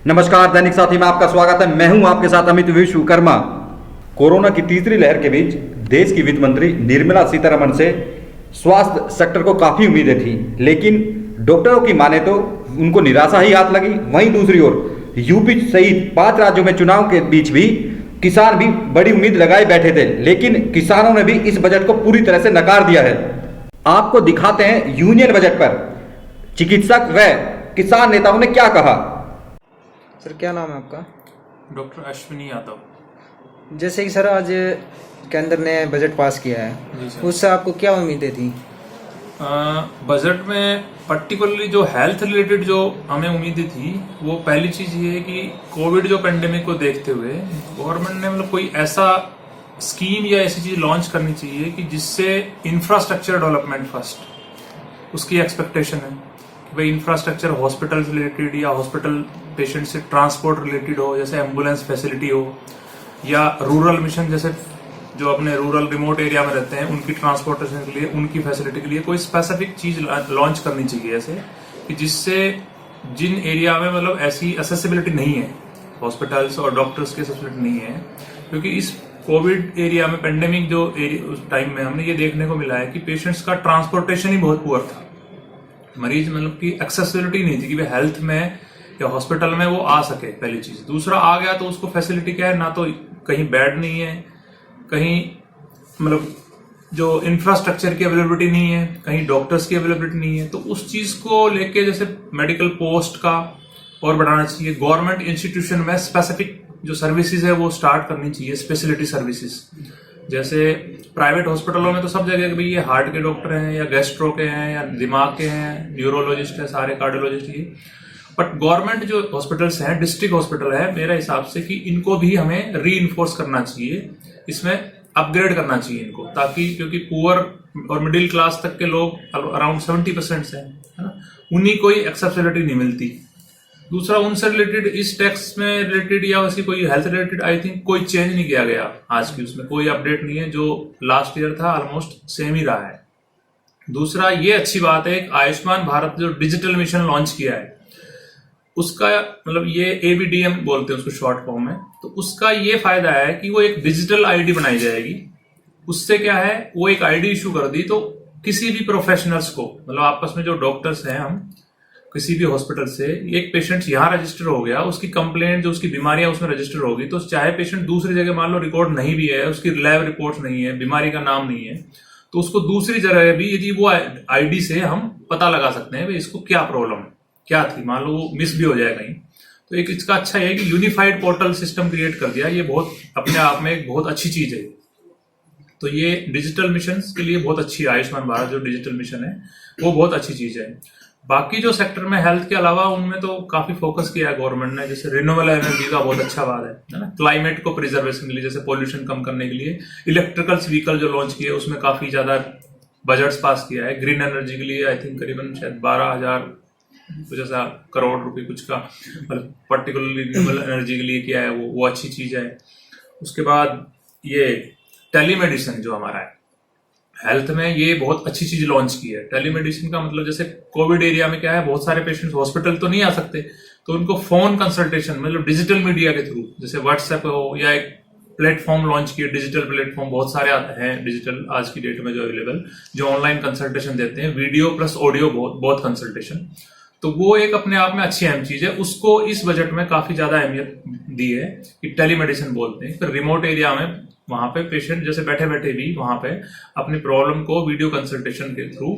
नमस्कार दैनिक साथी में आपका स्वागत है। मैं हूं आपके साथ अमित विश्वकर्मा। कोरोना की तीसरी लहर के बीच देश की वित्त मंत्री निर्मला सीतारमण से स्वास्थ्य सेक्टर को काफी उम्मीदें थी, लेकिन डॉक्टरों की माने तो उनको निराशा ही हाथ लगी। वहीं दूसरी ओर यूपी सहित 5 राज्यों में चुनाव के बीच भी किसान भी बड़ी उम्मीद लगाए बैठे थे, लेकिन किसानों ने भी इस बजट को पूरी तरह से नकार दिया है। आपको दिखाते हैं यूनियन बजट पर चिकित्सक व किसान नेताओं ने क्या कहा। सर क्या नाम है आपका? डॉक्टर अश्विनी यादव। जैसे कि सर आज केंद्र ने बजट पास किया है, उससे आपको क्या उम्मीदें थी? बजट में पर्टिकुलरली जो हेल्थ रिलेटेड जो हमें उम्मीदें थी, वो पहली चीज ये है कि कोविड जो पेंडेमिक को देखते हुए गवर्नमेंट ने मतलब कोई ऐसा स्कीम या ऐसी चीज लॉन्च करनी चाहिए कि जिससे इंफ्रास्ट्रक्चर डेवलपमेंट फर्स्ट, उसकी एक्सपेक्टेशन है कि भाई इंफ्रास्ट्रक्चर हॉस्पिटल रिलेटेड या हॉस्पिटल पेशेंट से ट्रांसपोर्ट रिलेटेड हो, जैसे एम्बुलेंस फैसिलिटी हो, या रूरल मिशन जैसे जो अपने रूरल रिमोट एरिया में रहते हैं उनकी ट्रांसपोर्टेशन के लिए, उनकी फैसिलिटी के लिए कोई स्पेसिफिक चीज लॉन्च करनी चाहिए ऐसे कि जिससे जिन एरिया में मतलब ऐसी एक्सेसिबिलिटी नहीं है, हॉस्पिटल्स और डॉक्टर्स की एक्सेसिबिलिटी नहीं है, क्योंकि इस कोविड एरिया में पेंडेमिक जो उस टाइम में हमने ये देखने को मिला है कि पेशेंट्स का ट्रांसपोर्टेशन ही बहुत पुअर था। मरीज मतलब की एक्सेसिबिलिटी नहीं थी कि वे हेल्थ में या हॉस्पिटल में वो आ सके, पहली चीज। दूसरा, आ गया तो उसको फैसिलिटी क्या है, ना तो कहीं बेड नहीं है, कहीं मतलब जो इंफ्रास्ट्रक्चर की अवेलेबिलिटी नहीं है, कहीं डॉक्टर्स की अवेलेबिलिटी नहीं है। तो उस चीज को लेके जैसे मेडिकल पोस्ट का और बढ़ाना चाहिए। गवर्नमेंट इंस्टीट्यूशन में स्पेसिफिक जो सर्विसेज है वो स्टार्ट करनी चाहिए, स्पेशलिटी सर्विसेज। जैसे प्राइवेट हॉस्पिटलों में तो सब जगह भाई ये हार्ट के डॉक्टर हैं या गैस्ट्रो के हैं या दिमाग के हैं, न्यूरोलॉजिस्ट है, सारे कार्डियोलॉजिस्ट ये। बट गवर्नमेंट जो हॉस्पिटल्स हैं, डिस्ट्रिक्ट हॉस्पिटल है, मेरे हिसाब से कि इनको भी हमें री इन्फोर्स करना चाहिए, इसमें अपग्रेड करना चाहिए इनको, ताकि क्योंकि पुअर और मिडिल क्लास तक के लोग अराउंड 70% है ना, उन्हीं कोई एक्सेसिबिलिटी नहीं मिलती। दूसरा, उनसे रिलेटेड इस टैक्स में रिलेटेड या वैसी कोई हेल्थ रिलेटेड आई थिंक कोई चेंज नहीं किया गया आज की, उसमें कोई अपडेट नहीं है। जो लास्ट ईयर था ऑलमोस्ट सेम ही रहा है। दूसरा, ये अच्छी बात है, आयुष्मान भारत जो डिजिटल मिशन लॉन्च किया है उसका मतलब ये ABDM बोलते हैं उसको शॉर्ट फॉर्म में, तो उसका ये फायदा है कि वो एक डिजिटल आईडी बनाई जाएगी। उससे क्या है, वो एक आईडी इशू कर दी तो किसी भी प्रोफेशनल्स को, मतलब आपस में जो डॉक्टर्स हैं, हम किसी भी हॉस्पिटल से एक पेशेंट यहाँ रजिस्टर हो गया, उसकी कंप्लेंट जो उसकी बीमारियां उसमें रजिस्टर होगी, तो चाहे पेशेंट दूसरी जगह मान लो रिकॉर्ड नहीं भी है, उसकी लैब रिपोर्ट नहीं है, बीमारी का नाम नहीं है, तो उसको दूसरी जगह भी यदि वो आईडी से हम पता लगा सकते हैं इसको क्या प्रॉब्लम है, क्या थी, मान लो वो मिस भी हो जाए कहीं। तो एक इसका अच्छा है कि यूनिफाइड पोर्टल सिस्टम क्रिएट कर दिया, ये बहुत अपने आप में एक बहुत अच्छी चीज है। तो ये डिजिटल मिशन के लिए बहुत अच्छी है। आयुष्मान भारत जो डिजिटल मिशन है वो बहुत अच्छी चीज है। बाकी जो सेक्टर में हेल्थ के अलावा उनमें तो काफी फोकस किया है गवर्नमेंट ने, जैसे रिन्यूएबल एनर्जी का बहुत अच्छा बात है ना, क्लाइमेट को प्रिजर्वेशन के लिए, जैसे पोल्यूशन कम करने के लिए इलेक्ट्रिकल व्हीकल जो लॉन्च किए उसमें काफी ज्यादा बजट्स पास किया है। ग्रीन एनर्जी के लिए आई थिंक करीबन शायद 12,000 कुछ ऐसा करोड़ रुपए कुछ का, मतलब पर्टिकुलरली रिन्यूएबल एनर्जी के लिए किया है, वो अच्छी चीज है। उसके बाद ये टेलीमेडिसिन जो हमारा है हेल्थ में, ये बहुत अच्छी चीज लॉन्च की है। टेलीमेडिसिन का मतलब जैसे कोविड एरिया में क्या है, बहुत सारे पेशेंट्स हॉस्पिटल तो नहीं आ सकते, तो उनको फोन कंसल्टेशन मतलब डिजिटल मीडिया के थ्रू, जैसे व्हाट्सएप हो या एक प्लेटफॉर्म लॉन्च किए, डिजिटल प्लेटफॉर्म बहुत सारे हैं डिजिटल आज की डेट में जो अवेलेबल, जो ऑनलाइन कंसल्टेशन देते हैं, वीडियो प्लस ऑडियो बहुत कंसल्टेशन। तो वो एक अपने आप में अच्छी अहम चीज है, उसको इस बजट में काफी ज्यादा अहमियत दी है कि टेलीमेडिसिन बोलते हैं। फिर रिमोट एरिया में वहां पे पेशेंट जैसे बैठे बैठे भी वहां पे अपनी प्रॉब्लम को वीडियो कंसल्टेशन के थ्रू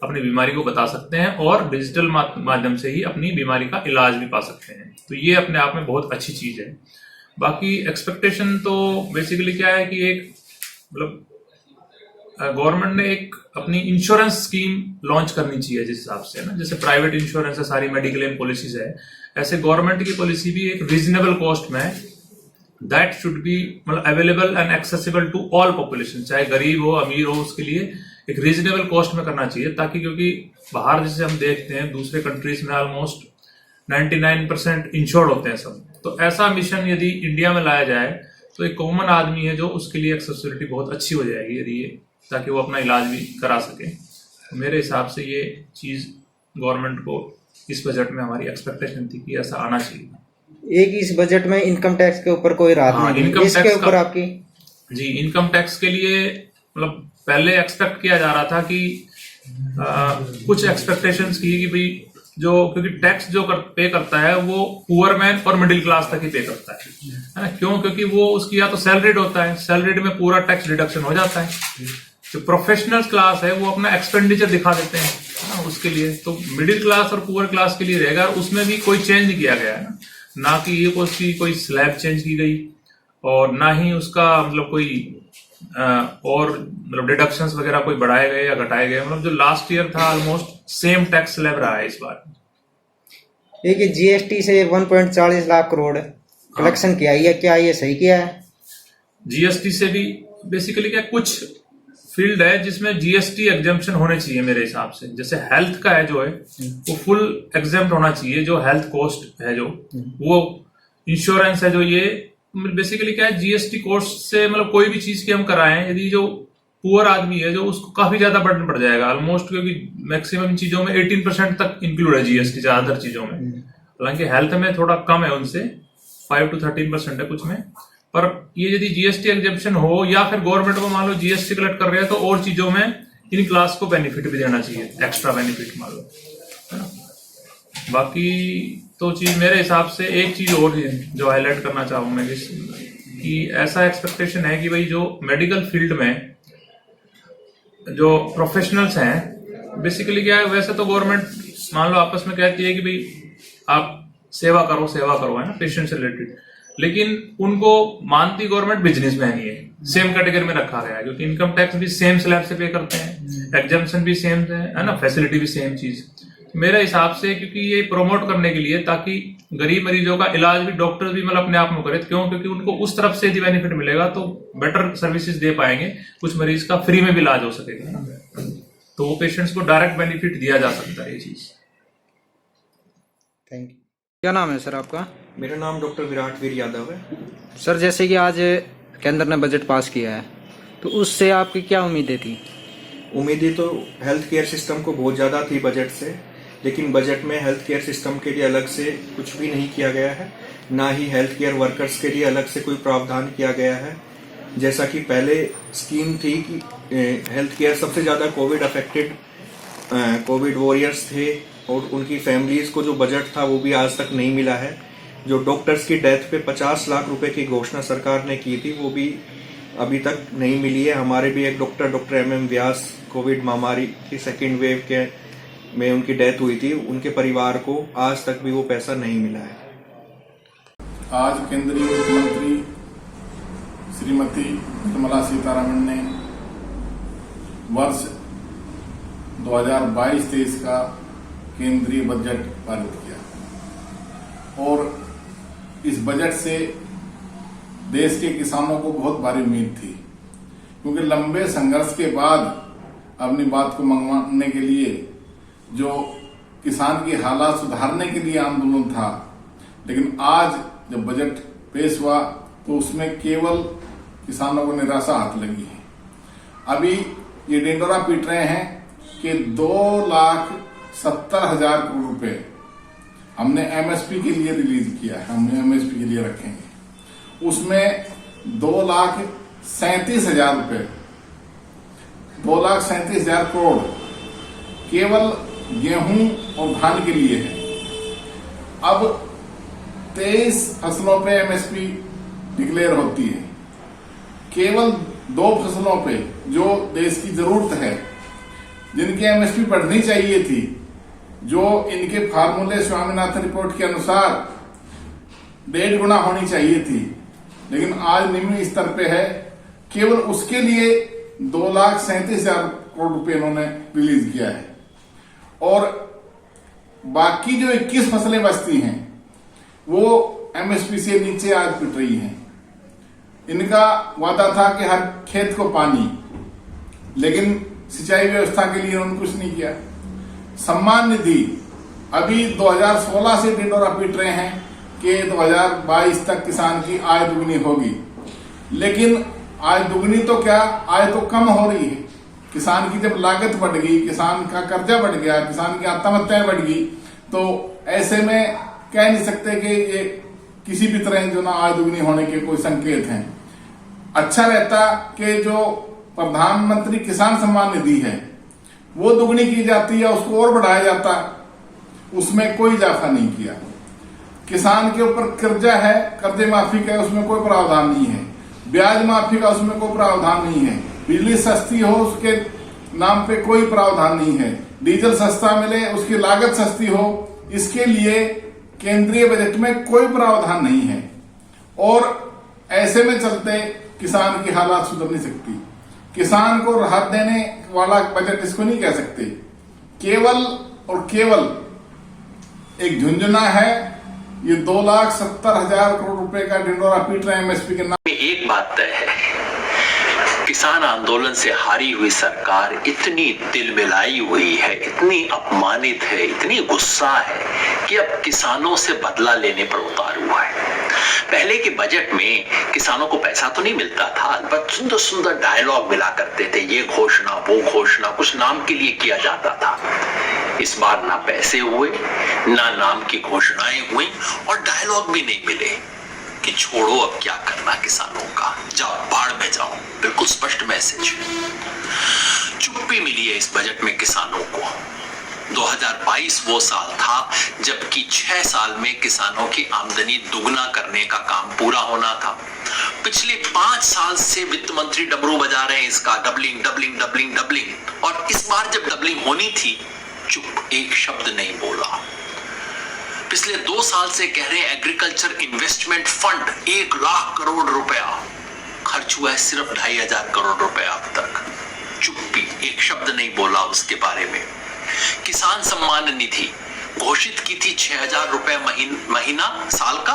अपनी बीमारी को बता सकते हैं और डिजिटल माध्यम से ही अपनी बीमारी का इलाज भी पा सकते हैं। तो ये अपने आप में बहुत अच्छी चीज है। बाकी एक्सपेक्टेशन तो बेसिकली क्या है कि एक मतलब गवर्नमेंट ने एक अपनी इंश्योरेंस स्कीम लॉन्च करनी चाहिए जिस हिसाब से ना, जैसे प्राइवेट इंश्योरेंस है, सारी मेडिक्लेम पॉलिसीज है, ऐसे गवर्नमेंट की पॉलिसी भी एक रीजनेबल कॉस्ट में दैट शुड बी मतलब available and accessible to all population, चाहे गरीब हो अमीर हो, उसके लिए एक रीजनेबल कॉस्ट में करना चाहिए। ताकि क्योंकि बाहर जैसे हम देखते हैं दूसरे कंट्रीज में ऑलमोस्ट 99% इंश्योर्ड होते हैं सब, तो ऐसा मिशन यदि इंडिया में लाया जाए तो एक कॉमन आदमी है जो उसके लिए एक्सेसिबिलिटी बहुत अच्छी हो जाएगी यदि ये, ताकि वो अपना इलाज भी करा सके। तो मेरे हिसाब से ये चीज गवर्नमेंट को इस बजट में हमारी एक्सपेक्टेशन थी कि ऐसा आना चाहिए। एक इस बजट में इनकम टैक्स के ऊपर कोई राहत हाँ, नहीं है, इनकम इसके टैक्स ऊपर का- आपकी जी, इनकम टैक्स के लिए मतलब पहले एक्सपेक्ट किया जा रहा था कि कुछ एक्सपेक्टेशंस की कि भाई जो क्योंकि टैक्स जो पे करता है वो पुअर मैन और मिडिल क्लास तक ही पे करता है ना। क्यों? क्योंकि वो उसकी या तो सैलरीड होता है, सैलरीड में पूरा टैक्स डिडक्शन हो जाता है। जो प्रोफेशनल क्लास है वो अपना एक्सपेंडिचर दिखा देते हैं ना उसके लिए। तो मिडिल क्लास और पुअर क्लास के लिए रहेगा, उसमें भी कोई चेंज नहीं किया गया है ना कि ये उसकी कोई स्लैब चेंज की गई और ना ही उसका मतलब कोई और मतलब डिडक्शंस वगैरह कोई बढ़ाए गए या घटाए गए। मतलब जो लास्ट ईयर था ऑलमोस्ट सेम टैक्स स्लैब रहा है इस बार। एक जीएसटी से 1.40 लाख करोड़ कलेक्शन किया, ये क्या ये सही किया है? जीएसटी से भी बेसिकली क्या कुछ फील्ड है जिसमें जीएसटी एग्जेम्पशन होने चाहिए मेरे हिसाब से। जैसे हेल्थ का है जो है वो फुल एग्जेम्प्ट होना चाहिए, जो हेल्थ कॉस्ट है जो वो, इंश्योरेंस है जो, ये बेसिकली क्या है जीएसटी कॉस्ट से मतलब कोई भी चीज की हम कराएं, यदि जो पुअर आदमी है जो उसको काफी ज्यादा बर्डन पड़ जाएगा ऑलमोस्ट, क्योंकि मैक्सिमम चीजों में 18% तक इंक्लूड है जीएसटी ज्यादातर चीजों में। हालांकि हेल्थ में थोड़ा कम है उनसे, 5 to 13% है कुछ में। पर ये यदि जीएसटी एग्जेम्पशन हो या फिर गवर्नमेंट को मान लो जीएसटी कलेक्ट कर रहे हैं तो और चीजों में इन क्लास को बेनिफिट भी देना चाहिए, एक्स्ट्रा बेनिफिट मान लो, है ना। बाकी तो चीज मेरे हिसाब से एक चीज और है जो हाईलाइट करना चाहूँ मैं कि ऐसा एक्सपेक्टेशन है कि भाई जो मेडिकल फील्ड में जो प्रोफेशनल्स हैं बेसिकली क्या है, वैसे तो गवर्नमेंट मान लो आपस में कहती है कि भाई आप सेवा करो है ना, पेशेंट से रिलेटेड, लेकिन उनको मानती गवर्नमेंट बिजनेसमैन ही है, सेम कैटेगरी में रखा गया है क्योंकि इनकम टैक्स भी सेम स्लैब से पे करते हैं, एग्जेम्पशन भी सेम है ना, फैसिलिटी भी सेम चीज। मेरे हिसाब से क्योंकि ये प्रमोट करने के लिए ताकि गरीब मरीजों का इलाज भी डॉक्टर भी मतलब अपने आप में करे। क्यों? क्योंकि उनको उस तरफ से यदि बेनिफिट मिलेगा तो बेटर सर्विसेज दे पाएंगे, कुछ मरीज का फ्री में भी इलाज हो सकेगा ना, तो वो पेशेंट्स को डायरेक्ट बेनिफिट दिया जा सकता है ये चीज। Thank you. क्या नाम है सर आपका? मेरा नाम डॉक्टर विराट वीर यादव है। सर जैसे कि आज केंद्र ने बजट पास किया है तो उससे आपकी क्या उम्मीदें थी? उम्मीदें तो हेल्थ केयर सिस्टम को बहुत ज़्यादा थी बजट से, लेकिन बजट में हेल्थ केयर सिस्टम के लिए अलग से कुछ भी नहीं किया गया है, ना ही हेल्थ केयर वर्कर्स के लिए अलग से कोई प्रावधान किया गया है। जैसा कि पहले स्कीम थी कि हेल्थ केयर सबसे ज़्यादा कोविड अफेक्टेड कोविड वॉरियर्स थे और उनकी फैमिलीज को जो बजट था वो भी आज तक नहीं मिला है। जो डॉक्टर्स की डेथ पे 50 लाख रुपए की घोषणा सरकार ने की थी वो भी अभी तक नहीं मिली है। हमारे भी एक डॉक्टर MM व्यास कोविड महामारी की सेकेंड वेव के में उनकी डेथ हुई थी, उनके परिवार को आज तक भी वो पैसा नहीं मिला है। आज केंद्रीय वित्त मंत्री श्रीमती निर्मला सीतारमण ने वर्ष 2022-23 का केंद्रीय बजट पारित किया और इस बजट से देश के किसानों को बहुत भारी उम्मीद थी, क्योंकि लंबे संघर्ष के बाद अपनी बात को मनवाने के लिए जो किसान की हालात सुधारने के लिए आंदोलन था, लेकिन आज जब बजट पेश हुआ तो उसमें केवल किसानों को निराशा हाथ लगी है। अभी ये ढिंढोरा पीट रहे हैं कि 2,70,000 करोड़ रुपए हमने एमएसपी के लिए रिलीज किया है, हमने एमएसपी के लिए रखेंगे। उसमें 2,37,000 रुपए 2,37,000 करोड़ केवल गेहूं और धान के लिए है। अब 23 फसलों पे एमएसपी डिक्लेयर होती है, केवल 2 फसलों पे जो देश की जरूरत है, जिनकी एमएसपी बढ़नी चाहिए थी, जो इनके फार्मूले स्वामीनाथन रिपोर्ट के अनुसार 1.5 गुना होनी चाहिए थी, लेकिन आज निम्न स्तर पे है। केवल उसके लिए 2,37,000 करोड़ रुपए इन्होंने रिलीज किया है और बाकी जो 21 फसलें बचती हैं वो एमएसपी से नीचे आज पिट रही हैं। इनका वादा था कि हर खेत को पानी, लेकिन सिंचाई व्यवस्था के लिए उन्होंने कुछ नहीं किया। सम्मान निधि अभी 2016 से ढिंढोरा पीट रहे हैं कि 2022 तक किसान की आय दुगनी होगी, लेकिन आय दुगनी तो क्या, आय तो कम हो रही है। किसान की जब लागत बढ़ गई, किसान का कर्जा बढ़ गया, किसान की आत्महत्याएं बढ़ गई, तो ऐसे में कह नहीं सकते कि ये किसी भी तरह जो ना आय दुगनी होने के कोई संकेत हैं। अच्छा रहता कि जो प्रधानमंत्री किसान सम्मान निधि है वो दुगनी की जाती है, उसको और बढ़ाया जाता, उसमें कोई इजाफा नहीं किया। किसान के ऊपर कर्जा है, कर्जे माफी का उसमें कोई प्रावधान नहीं है, ब्याज माफी का उसमें कोई प्रावधान नहीं है, बिजली सस्ती हो उसके नाम पे कोई प्रावधान नहीं है, डीजल सस्ता मिले उसकी लागत सस्ती हो इसके लिए केंद्रीय बजट में कोई प्रावधान नहीं है। और ऐसे में चलते किसान की हालात सुधर नहीं सकती। किसान को राहत देने वाला बजट इसको नहीं कह सकते, केवल और केवल एक झुंझुना है। ये 2,70,000 करोड़ रुपए का ढिंडोरा पीट रहे हैं एमएसपी के नाम। एक बात तय है, किसान आंदोलन से हारी हुई सरकार इतनी तिलमिलाई हुई है, इतनी अपमानित है, इतनी गुस्सा है कि अब किसानों से बदला लेने पर उतार हुआ है। पहले के बजट में किसानों को पैसा तो नहीं मिलता था, बट सुंदर सुंदर डायलॉग मिला करते थे, ये घोषणा वो घोषणा, कुछ नाम के लिए किया जाता था। इस बार ना पैसे हुए, ना नाम की घोषणाएं हुई और डायलॉग भी नहीं मिले कि छोड़ो अब क्या करना किसानों का, जाओ बाढ़ में जाओ। बिल्कुल स्पष्ट मैसेज। चुप्पी मिली है इस बजट में किसानों को। 2022 वो साल था जबकि 6 साल में किसानों की आमदनी दुगना करने का काम पूरा होना था। पिछले 5 साल से वित्त मंत्री डमरू बजा रहे हैं इसका, डबलिंग डबलिंग डबलिंग डबलिंग, और इस बार जब डबलिंग होनी थी चुप, एक शब्द नहीं बोला। पिछले 2 साल से कह रहे हैं agriculture investment fund 1 lakh crore रुपया खर्च हुआ है, सिर्फ 2,500 करोड़ रुपया अब तक। चुप्पी, एक शब्द नहीं बोला उसके बारे में। किसान सम्मान निधि घोषित की थी 6,000 रुपए महीना साल का,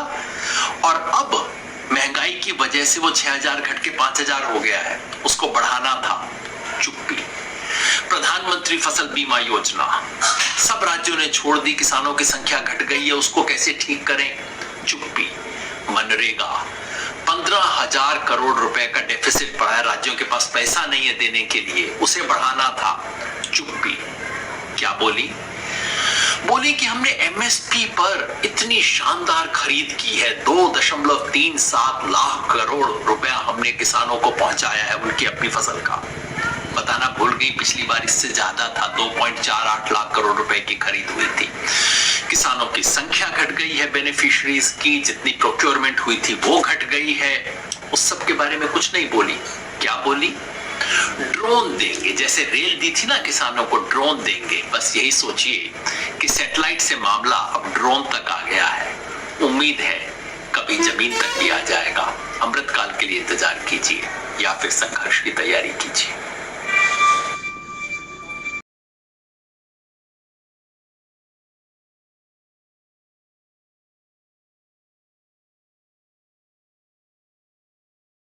और अब महंगाई की वजह से वो 6,000 घट के 5,000 हो गया है, उसको बढ़ाना था। चुप्पी। प्रधानमंत्री फसल बीमा योजना सब राज्यों ने छोड़ दी, किसानों की संख्या घट गई है, उसको कैसे ठीक करें। चुप्पी। मनरेगा 15,000 करोड़ रुपए का डेफिसिट पड़ा है, राज्यों के पास पैसा नहीं है देने के लिए, उसे बढ़ाना था। चुप्पी। क्या बोली? बोली कि हमने एमएसपी पर इतनी शानदार खरीद की है, 2.37 लाख करोड़ रुपया हमने किसानों को पहुंचाया है उनकी अपनी फसल का। बताना भूल गई, पिछली बार इससे ज्यादा था, 2.48 लाख करोड़ रुपए की खरीद हुई थी। किसानों की संख्या घट गई है, बेनिफिशियरीज की जितनी प्रोक्योरमेंट हुई थी वो घट गई है, उस सब के बारे में कुछ नहीं बोली। क्या बोली? ड्रोन देंगे, जैसे रेल दी थी ना किसानों को, ड्रोन देंगे। बस यही सोचिए कि सैटेलाइट से मामला अब ड्रोन तक आ गया है। उम्मीद है कभी जमीन तक भी आ जाएगा। अमृतकाल के लिए इंतजार कीजिए या फिर संघर्ष की तैयारी कीजिए।